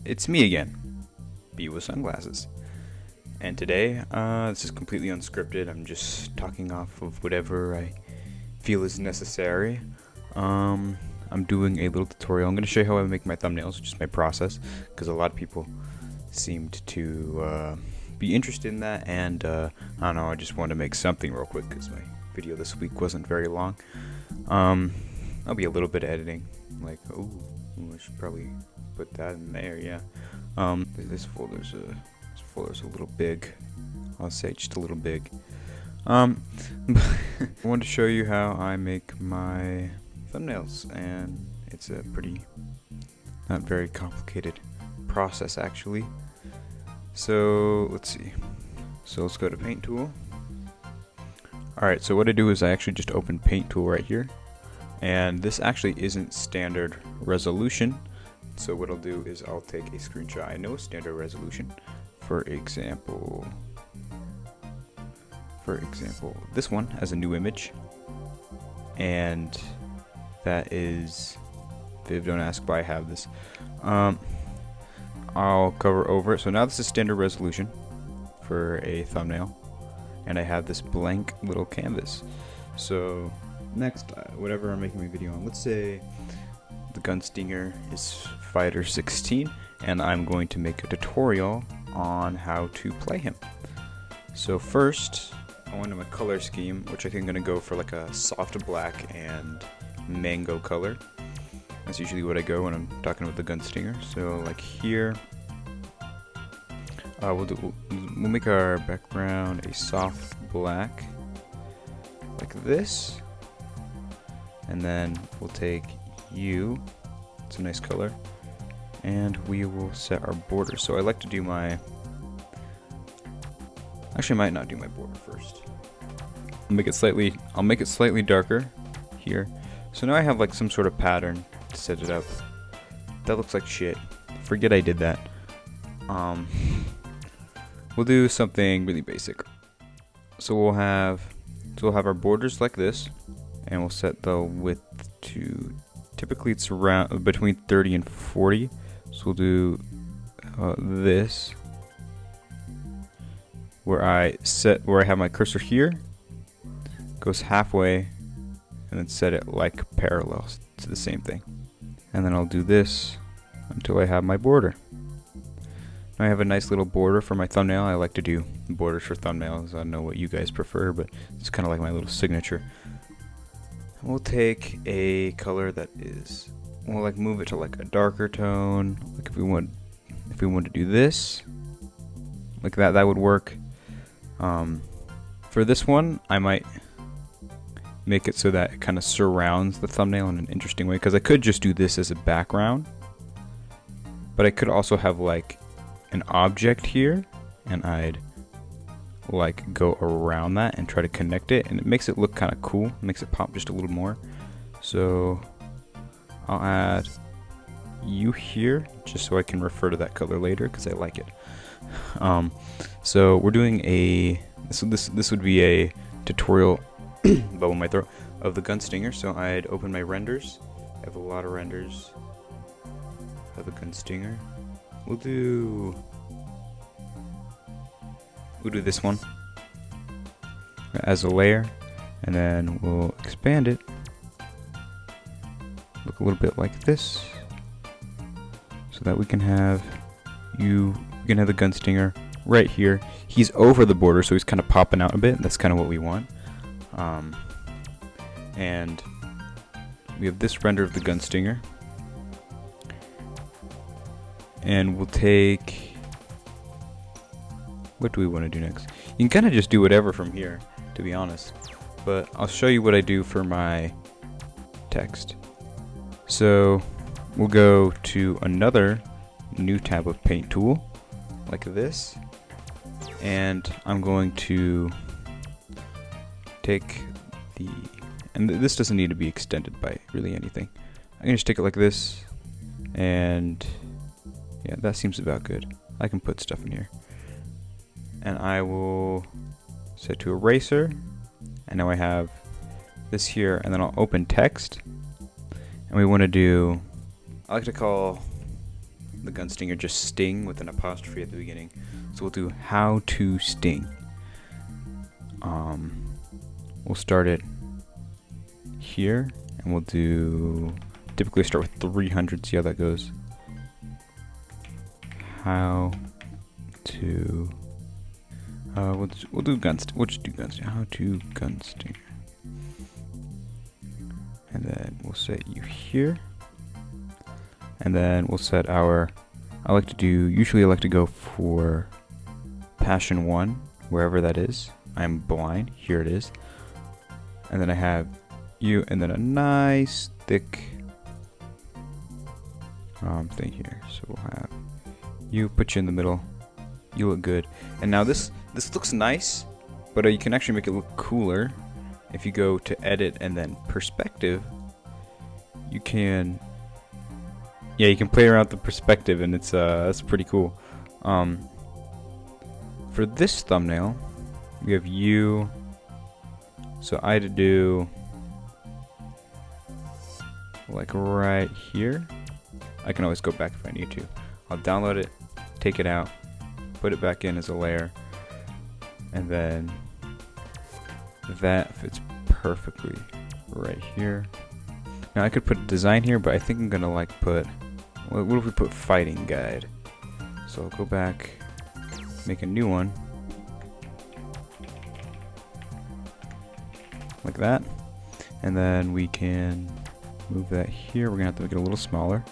It's me again, B with sunglasses. And today, this is completely unscripted. I'm just talking off of whatever I feel is necessary. I'm doing a little tutorial. I'm going to show you how I make my thumbnails, just my process, because a lot of people seemed to be interested in that, and I don't know, I just wanted to make something real quick because my video this week wasn't very long. I'll be a little bit of editing, like, oh, I should probably put that in there, yeah. This folder's a little big. I'll say just a little big. I wanted to show you how I make my thumbnails, and it's a pretty not very complicated process actually. So let's see. So let's go to Paint Tool. Alright, so what I do is I actually just open Paint Tool right here, and this actually isn't standard resolution. So what I'll do is I'll take a screenshot. I know standard resolution. For example, this one has a new image, and that is Viv. Don't ask why I have this. I'll cover over it. So now this is standard resolution for a thumbnail, and I have this blank little canvas. So next, whatever I'm making my video on, let's say the Gunstinger is Fighter 16, and I'm going to make a tutorial on how to play him. So first, I went to my color scheme, which I think I'm going to go for like a soft black and mango color. That's usually what I go when I'm talking about the Gunstinger. So like here, we'll make our background a soft black, like this, and then we'll take you. It's a nice color, and we will set our border. So I like to do my, actually I might not do my border first. I'll make it slightly darker here. So now I have like some sort of pattern to set it up. That looks like shit. Forget I did that. We'll do something really basic. So we'll have our borders like this, and we'll set the width to, typically it's around between 30 and 40. So we'll do this, where I have my cursor here, goes halfway, and then set it like parallel to the same thing. And then I'll do this until I have my border. Now I have a nice little border for my thumbnail. I like to do borders for thumbnails. I don't know what you guys prefer, but it's kind of like my little signature. We'll take a color that is, we'll like move it to like a darker tone. Like if we want to do this, like that would work. For this one, I might make it so that it kind of surrounds the thumbnail in an interesting way, because I could just do this as a background, but I could also have like an object here, and I'd like go around that and try to connect it, and it makes it look kind of cool. It makes it pop just a little more. So I'll add you here just so I can refer to that color later because I like it. So we're doing this would be a tutorial bubble in my throat of the Gunstinger. So I'd open my renders. I have a lot of renders of the Gunstinger. We'll do this one as a layer, and then we'll expand it, look a little bit like this, so that we can have the Gunstinger right here. He's over the border, so he's kind of popping out a bit. That's kind of what we want. And we have this render of the Gunstinger, and we'll take, what do we want to do next? You can kind of just do whatever from here, to be honest, but I'll show you what I do for my text. So we'll go to another new tab of Paint Tool, like this, and I'm going to take and this doesn't need to be extended by really anything. I can just take it like this, and yeah, that seems about good. I can put stuff in here. And I will set to eraser, and now I have this here, and then I'll open text, and we want to do, I like to call the Gunstinger just sting with an apostrophe at the beginning. So we'll do how to sting. We'll start it here, and we'll do, typically start with 300, see how that goes. How to, we'll do we'll just do Gunstinger, how to Gunstinger. And then we'll set you here. And then we'll set our, usually I like to go for Passion 1, wherever that is. I'm blind, here it is. And then I have you, and then a nice thick thing here. So we'll have you, put you in the middle. You look good. And now this looks nice, but you can actually make it look cooler. If you go to edit and then perspective, you can, yeah, you can play around with the perspective, and it's that's pretty cool. For this thumbnail, we have you. So I had to do like right here. I can always go back if I need to. I'll download it, take it out, put it back in as a layer, and then that fits perfectly right here. Now I could put design here, but I think I'm gonna like put, what if we put fighting guide? So I'll go back, make a new one, like that, and then we can move that here. We're gonna have to make it a little smaller.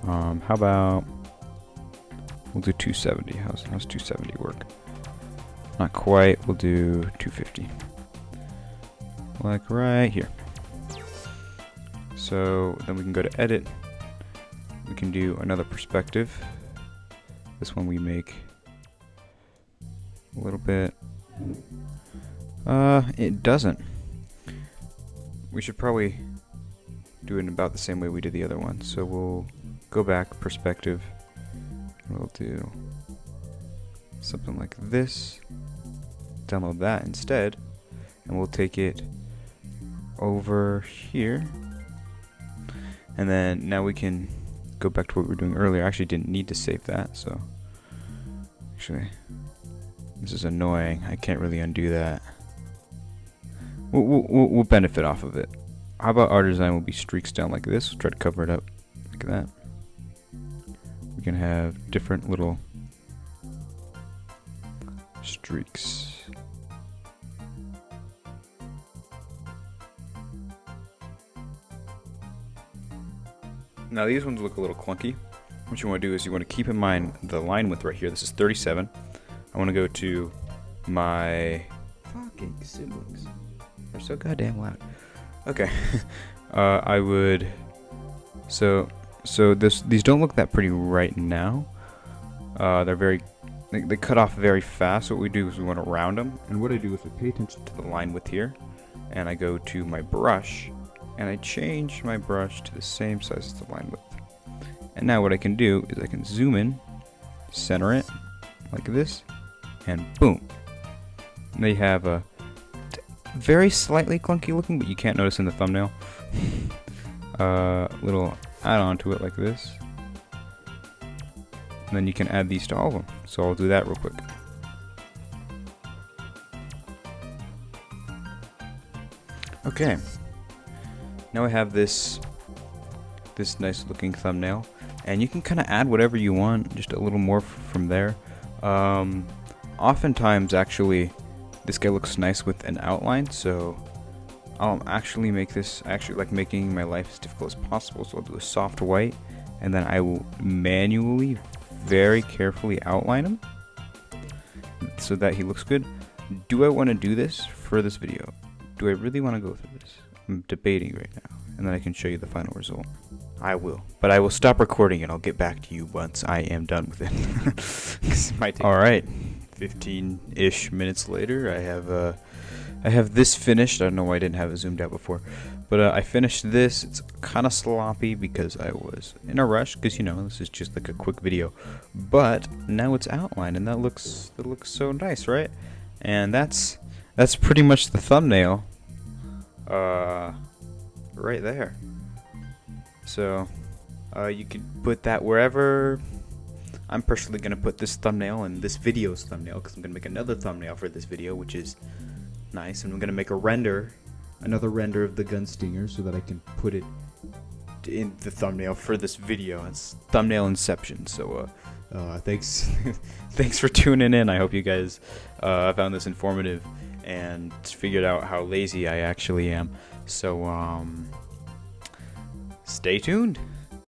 How about, we'll do 270. How's 270 work? Not quite. We'll do 250. Like right here. So then we can go to edit. We can do another perspective. This one we make a little bit. It doesn't. We should probably do it about the same way we did the other one. So we'll go back, perspective, and we'll do something like this. Download that instead, and we'll take it over here. And then now we can go back to what we were doing earlier. I actually didn't need to save that, so actually this is annoying. I can't really undo that. We'll benefit off of it. How about our design will be streaks down like this? We'll try to cover it up like that. We can have different little streaks. Now these ones look a little clunky. What you want to do is you want to keep in mind the line width right here. This is 37. I want to go to my fucking siblings. They're so goddamn loud. Okay. I would, so these don't look that pretty right now. They're very, they cut off very fast. So what we do is we want to round them, and what I do is I pay attention to the line width here, and I go to my brush, and I change my brush to the same size as the line width. And now what I can do is I can zoom in, center it like this, and boom. And they have a very slightly clunky looking, but you can't notice in the thumbnail, little add-on to it like this. And then you can add these to all of them. So I'll do that real quick. Okay. Now I have this nice looking thumbnail, and you can kind of add whatever you want, just a little more from there. Oftentimes actually this guy looks nice with an outline, so I'll actually make this, I actually like making my life as difficult as possible, so I'll do a soft white, and then I will manually, very carefully outline him so that he looks good. Do I want to do this for this video? Do I really want to go through this? I'm debating right now, and then I can show you the final result. I will, but I will stop recording and I'll get back to you once I am done with it. It might take. All right, 15-ish minutes later, I have this finished. I don't know why I didn't have it zoomed out before, but I finished this. It's kind of sloppy because I was in a rush, because you know this is just like a quick video. But now it's outlined, and that looks so nice, right? And that's pretty much the thumbnail. Right there. So You can put that wherever. I'm personally going to put this thumbnail and this video's thumbnail, because I'm going to make another thumbnail for this video, which is nice. And I'm going to make another render of the Gunstinger, so that I can put it in the thumbnail for this video. It's thumbnail inception. So thanks thanks for tuning in. I hope you guys found this informative and figured out how lazy I actually am. So stay tuned.